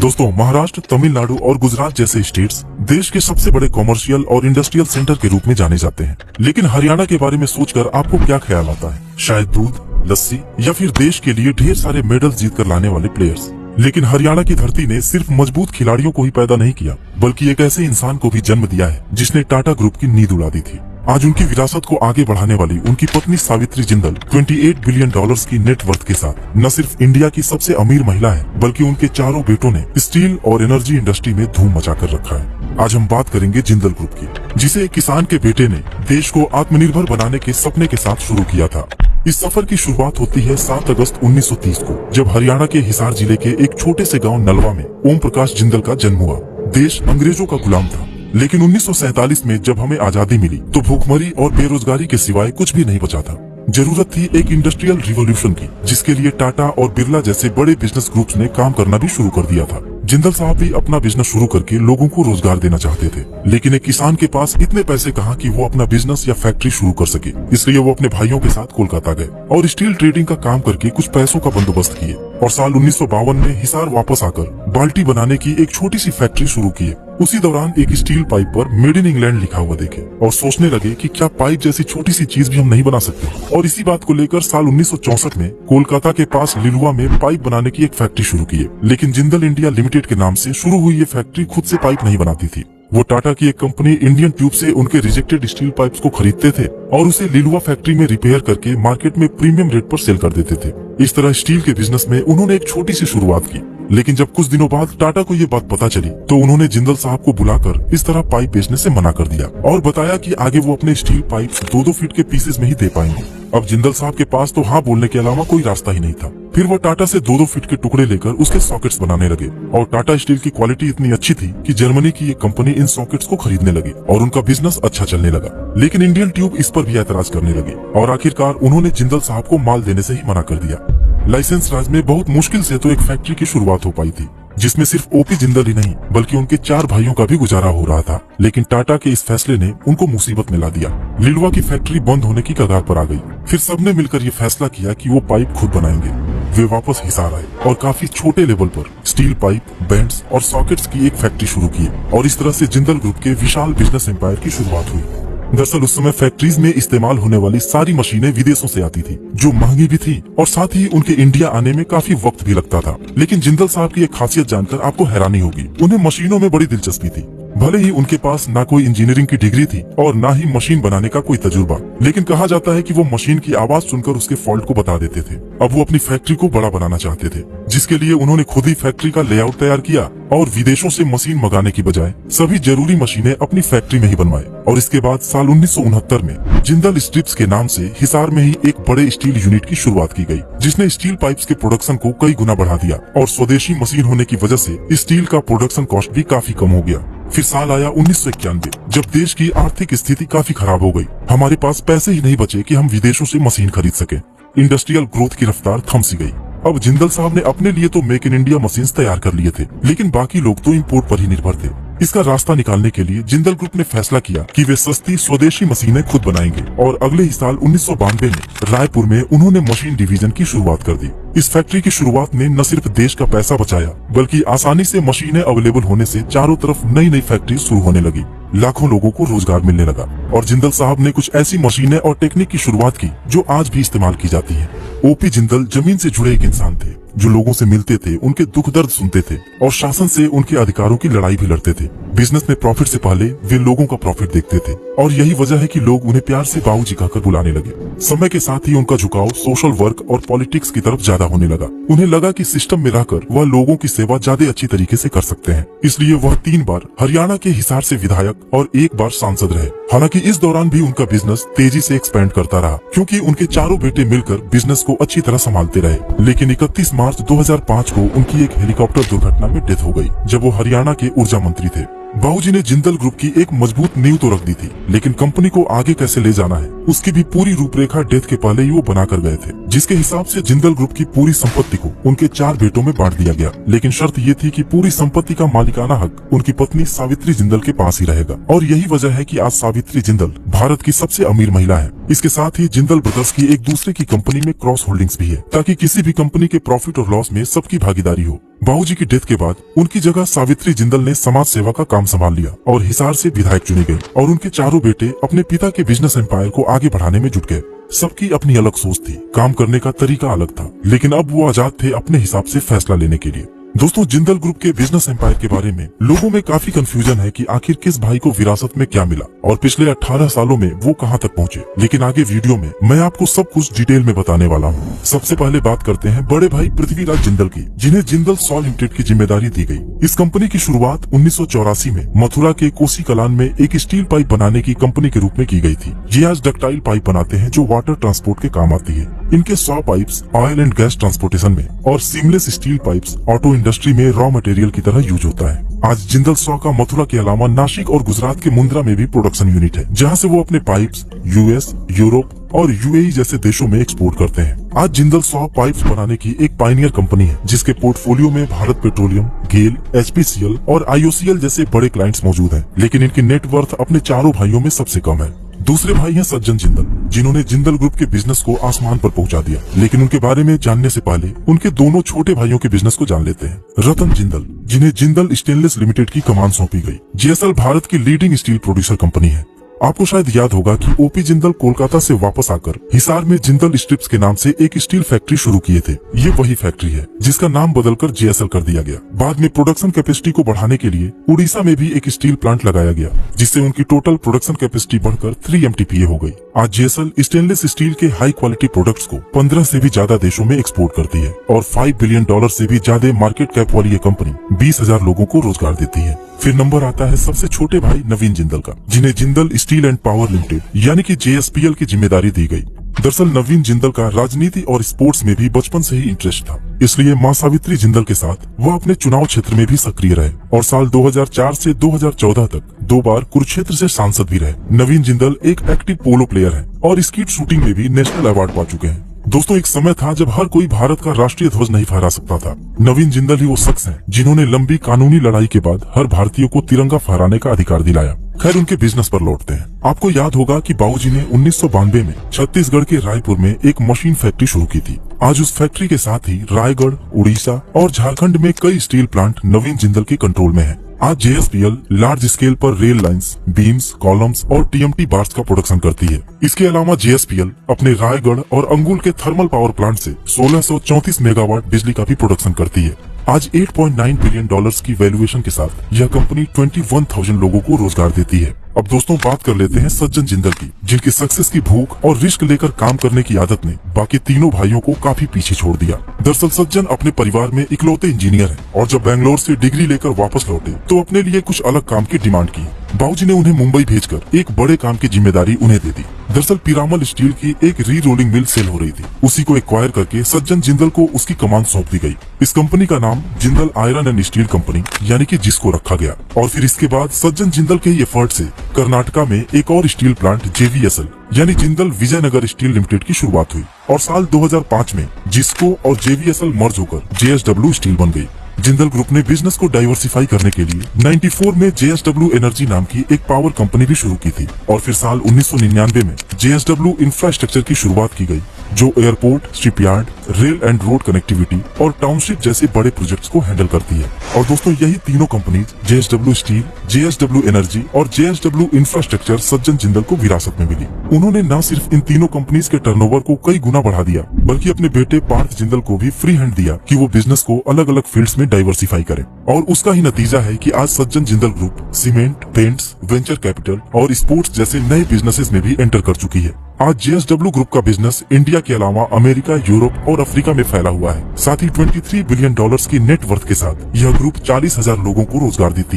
दोस्तों, महाराष्ट्र, तमिलनाडु और गुजरात जैसे स्टेट्स देश के सबसे बड़े कॉमर्शियल और इंडस्ट्रियल सेंटर के रूप में जाने जाते हैं। लेकिन हरियाणा के बारे में सोचकर आपको क्या ख्याल आता है? शायद दूध, लस्सी या फिर देश के लिए ढेर सारे मेडल जीत कर लाने वाले प्लेयर्स। लेकिन हरियाणा की धरती ने सिर्फ मजबूत खिलाड़ियों को ही पैदा नहीं किया, बल्कि एक ऐसे इंसान को भी जन्म दिया है जिसने टाटा ग्रुप की नींद उड़ा दी थी। आज उनकी विरासत को आगे बढ़ाने वाली उनकी पत्नी सावित्री जिंदल 28 बिलियन डॉलर्स की नेटवर्थ के साथ न सिर्फ इंडिया की सबसे अमीर महिला है, बल्कि उनके चारों बेटों ने स्टील और एनर्जी इंडस्ट्री में धूम मचा कर रखा है। आज हम बात करेंगे जिंदल ग्रुप की, जिसे एक किसान के बेटे ने देश को आत्मनिर्भर बनाने के सपने के साथ शुरू किया था। इस सफर की शुरुआत होती है 7 अगस्त 1930 को, जब हरियाणा के हिसार जिले के एक छोटे से गांव नलवा में ओम प्रकाश जिंदल का जन्म हुआ। देश अंग्रेजों का गुलाम था, लेकिन 1947 में जब हमें आजादी मिली तो भूखमरी और बेरोजगारी के सिवाय कुछ भी नहीं बचा था। जरूरत थी एक इंडस्ट्रियल रिवॉल्यूशन की, जिसके लिए टाटा और बिरला जैसे बड़े बिजनेस ग्रुप्स ने काम करना भी शुरू कर दिया था। जिंदल साहब भी अपना बिजनेस शुरू करके लोगों को रोजगार देना चाहते थे, लेकिन एक किसान के पास इतने पैसे कहाँ कि वो अपना बिजनेस या फैक्ट्री शुरू कर सके। इसलिए वो अपने भाइयों के साथ कोलकाता गए और स्टील ट्रेडिंग का काम करके कुछ पैसों का बंदोबस्त किए और साल 1952 में हिसार वापस आकर बाल्टी बनाने की एक छोटी सी फैक्ट्री शुरू की। उसी दौरान एक स्टील पाइप पर मेड इन इंग्लैंड लिखा हुआ देखे और सोचने लगे कि क्या पाइप जैसी छोटी सी चीज भी हम नहीं बना सकते। और इसी बात को लेकर साल 1964 में कोलकाता के पास लिलुआ में पाइप बनाने की एक फैक्ट्री शुरू की। लेकिन जिंदल इंडिया लिमिटेड के नाम से शुरू हुई ये फैक्ट्री खुद से पाइप नहीं बनाती थी। वो टाटा की एक कंपनी इंडियन ट्यूब से उनके रिजेक्टेड स्टील पाइप्स को खरीदते थे और उसे लिलुआ फैक्ट्री में रिपेयर करके मार्केट में प्रीमियम रेट पर सेल कर देते थे। इस तरह स्टील के बिजनेस में उन्होंने एक छोटी सी शुरुआत की। लेकिन जब कुछ दिनों बाद टाटा को ये बात पता चली तो उन्होंने जिंदल साहब को बुलाकर इस तरह पाइप बेचने से मना कर दिया और बताया कि आगे वो अपने स्टील पाइप 2-2 फीट के पीसेस में ही दे पाएंगे। अब जिंदल साहब के पास तो हाँ बोलने के अलावा कोई रास्ता ही नहीं था। फिर वो टाटा से 2-2 फीट के टुकड़े लेकर उसके सॉकेट्स बनाने लगे और टाटा स्टील की क्वालिटी इतनी अच्छी थी कि जर्मनी की एक कंपनी इन सॉकेट्स को खरीदने लगी और उनका बिजनेस अच्छा चलने लगा। लेकिन इंडियन ट्यूब इस पर भी ऐतराज करने लगे और आखिरकार उन्होंने जिंदल साहब को माल देने से ही मना कर दिया। लाइसेंस राज में बहुत मुश्किल से तो एक फैक्ट्री की शुरुआत हो पाई थी, जिसमें सिर्फ ओपी जिंदल ही नहीं बल्कि उनके 4 भाइयों का भी गुजारा हो रहा था। लेकिन टाटा के इस फैसले ने उनको मुसीबत में ला दिया। लिलुआ की फैक्ट्री बंद होने की कगार पर आ गई। फिर सबने मिलकर ये फैसला किया कि वो पाइप खुद बनाएंगे। वे वापस हिसार आए और काफी छोटे लेवल पर स्टील पाइप, बेंड्स और सॉकेट्स की एक फैक्ट्री शुरू की और इस तरह से जिंदल ग्रुप के विशाल बिजनेस एम्पायर की शुरुआत हुई। दरअसल उस समय फैक्ट्रीज में इस्तेमाल होने वाली सारी मशीनें विदेशों से आती थी, जो महंगी भी थी और साथ ही उनके इंडिया आने में काफी वक्त भी लगता था। लेकिन जिंदल साहब की एक खासियत जानकर आपको हैरानी होगी, उन्हें मशीनों में बड़ी दिलचस्पी थी। भले ही उनके पास ना कोई इंजीनियरिंग की डिग्री थी और ना ही मशीन बनाने का कोई तजुर्बा, लेकिन कहा जाता है कि वो मशीन की आवाज सुनकर उसके फॉल्ट को बता देते थे। अब वो अपनी फैक्ट्री को बड़ा बनाना चाहते थे, जिसके लिए उन्होंने खुद ही फैक्ट्री का लेआउट तैयार किया और विदेशों से मशीन मंगाने की बजाय सभी जरूरी मशीनें अपनी फैक्ट्री में ही बनवाए। और इसके बाद साल 1969 में जिंदल स्ट्रिप्स के नाम से हिसार में ही एक बड़े स्टील यूनिट की शुरुआत की गई, जिसने स्टील पाइप्स के प्रोडक्शन को कई गुना बढ़ा दिया और स्वदेशी मशीन होने की वजह से स्टील का प्रोडक्शन कॉस्ट भी काफी कम हो गया। फिर साल आया 1991, जब देश की आर्थिक स्थिति काफी खराब हो गई। हमारे पास पैसे ही नहीं बचे कि हम विदेशों से मशीन खरीद सके। इंडस्ट्रियल ग्रोथ की रफ्तार थम सी गई। अब जिंदल साहब ने अपने लिए तो मेक इन इंडिया मशीन्स तैयार कर लिए थे, लेकिन बाकी लोग तो इंपोर्ट पर ही निर्भर थे। इसका रास्ता निकालने के लिए जिंदल ग्रुप ने फैसला किया कि वे सस्ती स्वदेशी मशीनें खुद बनाएंगे और अगले ही साल 1992 में रायपुर में उन्होंने मशीन डिवीजन की शुरुआत कर दी। इस फैक्ट्री की शुरुआत ने न सिर्फ देश का पैसा बचाया, बल्कि आसानी से मशीनें अवेलेबल होने से चारों तरफ नई नई फैक्ट्री शुरू होने लगी। लाखों लोगों को रोजगार मिलने लगा और जिंदल साहब ने कुछ ऐसी मशीनें और टेक्निक की शुरुआत की जो आज भी इस्तेमाल की जाती है। ओपी जिंदल जमीन से जुड़े एक इंसान थे, जो लोगों से मिलते थे, उनके दुख दर्द सुनते थे और शासन से उनके अधिकारों की लड़ाई भी लड़ते थे। बिजनेस में प्रॉफिट से पहले वे लोगों का प्रॉफिट देखते थे और यही वजह है कि लोग उन्हें प्यार से बाबूजी कहकर बुलाने लगे। समय के साथ ही उनका झुकाव सोशल वर्क और पॉलिटिक्स की तरफ ज्यादा होने लगा। उन्हें लगा कि सिस्टम में रहकर वह लोगों की सेवा ज्यादा अच्छी तरीके से कर सकते हैं। इसलिए वह 3 बार हरियाणा के हिसार से विधायक और 1 बार सांसद रहे। हालांकि इस दौरान भी उनका बिजनेस तेजी से एक्सपेंड करता रहा, क्योंकि उनके चारों बेटे मिलकर बिजनेस को अच्छी तरह संभालते रहे। लेकिन 31 मार्च 2005 को उनकी एक हेलीकॉप्टर दुर्घटना में डेथ हो गई, जब वो हरियाणा के ऊर्जा मंत्री थे। बाबूजी ने जिंदल ग्रुप की एक मजबूत नींव तो रख दी थी, लेकिन कंपनी को आगे कैसे ले जाना है उसकी भी पूरी रूपरेखा डेथ के पहले ही वो बना कर गए थे, जिसके हिसाब से जिंदल ग्रुप की पूरी संपत्ति को उनके 4 बेटों में बांट दिया गया। लेकिन शर्त ये थी कि पूरी संपत्ति का मालिकाना हक उनकी पत्नी सावित्री जिंदल के पास ही रहेगा। और यही वजह है कि आज सावित्री जिंदल भारत की सबसे अमीर महिला है। इसके साथ ही जिंदल ब्रदर्स की एक दूसरे की कंपनी में क्रॉस होल्डिंग्स भी है, ताकि किसी भी कंपनी के प्रॉफिट और लॉस में सबकी भागीदारी हो। बाबूजी की डेथ के बाद उनकी जगह सावित्री जिंदल ने समाज सेवा का काम संभाल लिया और हिसार से विधायक चुनी गई। और उनके चारों बेटे अपने पिता के बिजनेस एम्पायर को आगे बढ़ाने में जुट गए। सबकी अपनी अलग सोच थी, काम करने का तरीका अलग था, लेकिन अब वो आजाद थे अपने हिसाब से फैसला लेने के लिए। दोस्तों, जिंदल ग्रुप के बिजनेस एम्पायर के बारे में लोगों में काफी कंफ्यूजन है कि आखिर किस भाई को विरासत में क्या मिला और पिछले 18 सालों में वो कहां तक पहुंचे। लेकिन आगे वीडियो में मैं आपको सब कुछ डिटेल में बताने वाला हूं। सबसे पहले बात करते हैं बड़े भाई पृथ्वीराज जिंदल की, जिन्हें जिंदल सॉ लिमिटेड की जिम्मेदारी दी गई। इस कंपनी की शुरुआत 1984 में मथुरा के कोसी कलान में एक स्टील पाइप बनाने की कंपनी के रूप में की गई थी। ये आज डक्टाइल पाइप बनाते हैं जो वाटर ट्रांसपोर्ट के काम आती है। इनके saw pipes oil and gas transportation में और seamless steel pipes auto industry में रॉ मटेरियल की तरह यूज होता है। आज जिंदल सॉ का मथुरा के अलावा नासिक और गुजरात के मुंद्रा में भी प्रोडक्शन यूनिट है, जहां से वो अपने पाइप्स यूएस, यूरोप और यूएई जैसे देशों में एक्सपोर्ट करते हैं। आज जिंदल सॉ पाइप्स बनाने की एक पायनियर कंपनी है, जिसके पोर्टफोलियो में भारत पेट्रोलियम, गेल, एचपीसीएल और आईओसीएल जैसे बड़े क्लाइंट्स मौजूद हैं। लेकिन इनकी नेटवर्थ अपने चारों भाइयों में सबसे कम है। दूसरे भाई हैं सज्जन जिंदल, जिन्होंने जिंदल ग्रुप के बिजनेस को आसमान पर पहुंचा दिया। लेकिन उनके बारे में जानने से पहले उनके दोनों छोटे भाइयों के बिजनेस को जान लेते हैं। रतन जिंदल, जिन्हें जिंदल स्टेनलेस लिमिटेड की कमान सौंपी गई। जीएसएल भारत की लीडिंग स्टील प्रोड्यूसर कंपनी है। आपको शायद याद होगा कि ओपी जिंदल कोलकाता से वापस आकर हिसार में जिंदल स्ट्रिप्स के नाम से एक स्टील फैक्ट्री शुरू किए थे। ये वही फैक्ट्री है जिसका नाम बदलकर जीएसएल कर दिया गया। बाद में प्रोडक्शन कैपेसिटी को बढ़ाने के लिए उड़ीसा में भी एक स्टील प्लांट लगाया गया, जिससे उनकी टोटल प्रोडक्शन कैपेसिटी बढ़कर 3 MTPA हो गई। आज जीएसएल स्टेनलेस स्टील के हाई क्वालिटी प्रोडक्ट्स को 15 से भी ज्यादा देशों में एक्सपोर्ट करती है और $5 बिलियन से भी ज्यादा मार्केट कैप वाली ये कंपनी 20,000 लोगों को रोजगार देती है। फिर नंबर आता है सबसे छोटे भाई नवीन जिंदल का, जिन्हें Jindal steel and power limited यानी कि JSPL की जिम्मेदारी दी गई। दरअसल नवीन जिंदल का राजनीति और स्पोर्ट्स में भी बचपन से ही इंटरेस्ट था, इसलिए मां सावित्री जिंदल के साथ वो अपने चुनाव क्षेत्र में भी सक्रिय रहे और साल 2004 से 2014 तक 2 बार कुरुक्षेत्र से सांसद भी रहे। नवीन जिंदल एक एक्टिव पोलो प्लेयर है और स्कीट शूटिंग में भी नेशनल अवार्ड पा चुके हैं। दोस्तों, एक समय था जब हर कोई भारत का राष्ट्रीय ध्वज नहीं फहरा सकता था। नवीन जिंदल ही वो शख्स हैं जिन्होंने लंबी कानूनी लड़ाई के बाद हर भारतीय को तिरंगा फहराने का अधिकार दिलाया। खैर, उनके बिजनेस पर लौटते हैं। आपको याद होगा कि बाबूजी ने 1992 में छत्तीसगढ़ के रायपुर में एक मशीन फैक्ट्री शुरू की थी। आज उस फैक्ट्री के साथ ही रायगढ़, उड़ीसा और झारखंड में कई स्टील प्लांट नवीन जिंदल के कंट्रोल में है। आज JSPL लार्ज स्केल पर रेल लाइंस, बीम्स, कॉलम्स और TMT बार्स का प्रोडक्शन करती है। इसके अलावा JSPL अपने रायगढ़ और अंगुल के थर्मल पावर प्लांट से 1634 मेगावाट बिजली का भी प्रोडक्शन करती है। आज $8.9 बिलियन की वैल्यूएशन के साथ यह कंपनी 21,000 लोगों को रोजगार देती है। अब दोस्तों, बात कर लेते हैं सज्जन जिंदल की, जिनकी सक्सेस की भूख और रिस्क लेकर काम करने की आदत ने बाकी तीनों भाइयों को काफी पीछे छोड़ दिया। दरअसल सज्जन अपने परिवार में इकलौते इंजीनियर हैं और जब बेंगलोर से डिग्री लेकर वापस लौटे तो अपने लिए कुछ अलग काम की डिमांड की। बाबूजी ने उन्हें मुंबई भेजकर एक बड़े काम की जिम्मेदारी उन्हें दे दी। दरअसल पिरामल स्टील की एक री रोलिंग मिल सेल हो रही थी। उसी को एक्वायर करके सज्जन जिंदल को उसकी कमान सौंप दी गई। इस कंपनी का नाम Jindal iron and steel company यानी कि जिसको रखा गया। और फिर इसके बाद सज्जन जिंदल के ही एफर्ट से कर्नाटका में एक और स्टील प्लांट JVSL यानी जिंदल विजयनगर स्टील लिमिटेड की शुरुआत हुई और साल 2005 में जिसको और JVSL मर्ज होकर JSW स्टील बन गई। जिंदल ग्रुप ने बिजनेस को डाइवर्सिफाई करने के लिए 94 में JSW एनर्जी नाम की एक पावर कंपनी भी शुरू की थी और फिर साल 1999 में JSW इंफ्रास्ट्रक्चर की शुरुआत की गई, जो airport, shipyard, rail and road connectivity और टाउनशिप जैसे बड़े प्रोजेक्ट्स को हैंडल करती है। और दोस्तों, यही तीनों companies JSW steel, JSW energy और JSW इंफ्रास्ट्रक्चर सज्जन जिंदल को विरासत में मिली। उन्होंने न सिर्फ इन तीनों कंपनीज के टर्नओवर को कई गुना बढ़ा दिया, बल्कि अपने बेटे पार्थ जिंदल को भी फ्री हैंड दिया कि वो बिजनेस को अलग अलग फील्ड्स में डाइवर्सिफाई करें। और उसका ही नतीजा है कि आज सज्जन Jindal group cement, paints, venture capital और स्पोर्ट्स जैसे नए बिजनेसेस में भी एंटर कर चुकी है। आज JSW ग्रुप का बिजनेस इंडिया के अलावा अमेरिका, यूरोप और अफ्रीका में फैला हुआ है। साथ ही $23 बिलियन की नेट वर्थ के साथ यह ग्रुप 40,000 लोगों को रोजगार देती है।